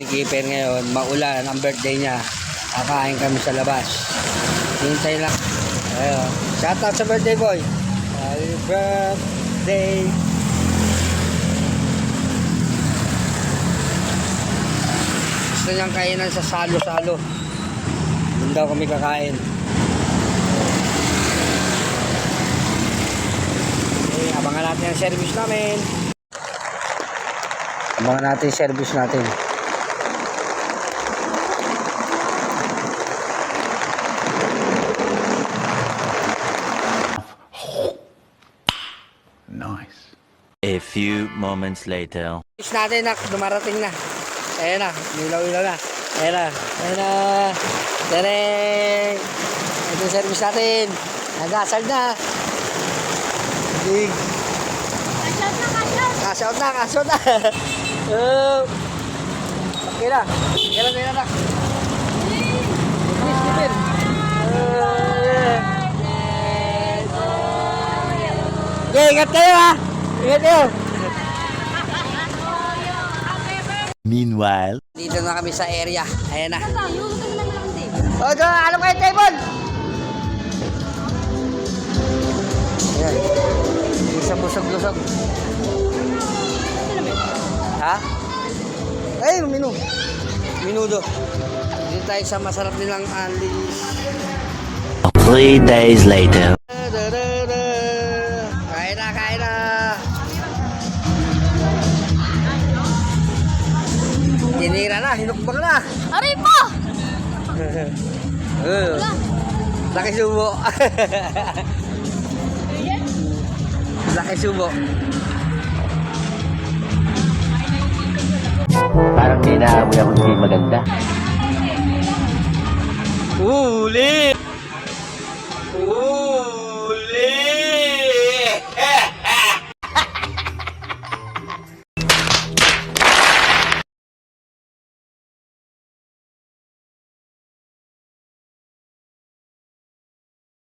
Keeper ngayon, maulan, ang birthday niya. Kakain kami sa labas. Hintay lang. Ayun. Shout out sa birthday boy. Happy birthday. Gusto niyang kainan sa salo-salo. Doon daw kami kakain. Okay, abangan natin ang service namin. Abangan natin yung service natin. Nice. A few moments later. Service natin na, dumarating na. Ayan na, nilaw-ilaw na. Ayan na, ayan na. Tareng! Ito yung service natin. Nagasal na. Big. Kasout na, kasout na. Okay na. Kailan na anak. Please, Kipin. Okay, ingat kayo ha. Ingat kayo. Meanwhile, Dito na kami sa area. Ayan na. O, go, ano kayo, table? Ayan. Isa busog-lusog. Ha? Ay, minudo. Dito tayo sa masarap nilang alis. 3 days later. Kain na, kain na. Tinira na, hinukbang na. Aray po! Laki subo. Laki subo. Parang di naamoy ako hindi maganda. Huli!